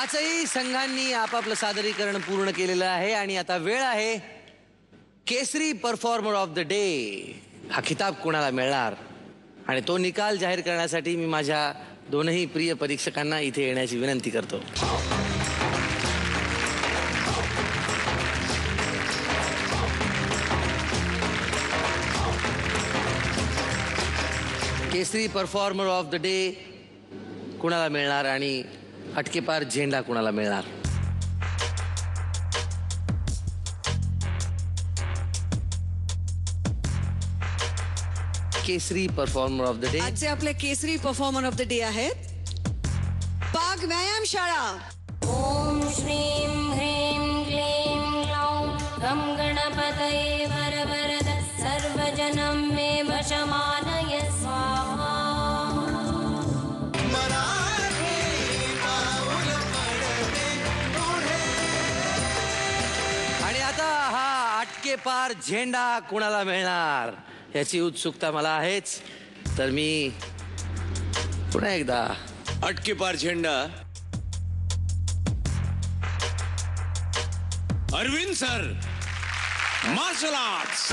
पाचही संघांनी आपापलं सादरीकरण पूर्ण केलेलं आहे आणि आता वेळ आहे केसरी परफॉर्मर ऑफ द डे हा खिताब कोणाला मिळणार आणि तो निकाल जाहीर करण्यासाठी मी माझ्या दोनही प्रिय परीक्षकांना इथे येण्याची विनंती करतो. केसरी परफॉर्मर ऑफ द डे कुणाला मिळणार आणि अटकेपार झेंडा कुणाला मिळणार? केसरी परफॉर्मर ऑफ द डे आजचे आपले केसरी परफॉर्मर ऑफ द डे आहेत पाग व्यायाम शाळा. ओम श्रीं ह्रीं क्लीं ग्लौं गं गणपतये वरवरद सर्वजनं मे वशमानय स्वाहा. आणि आता हा अटकेपार झेंडा कुणाला मिळणार याची उत्सुकता मला आहेच. तर मी पुन्हा एकदा अटकेपार झेंडा अरविंद सर, मार्शल आर्ट्स.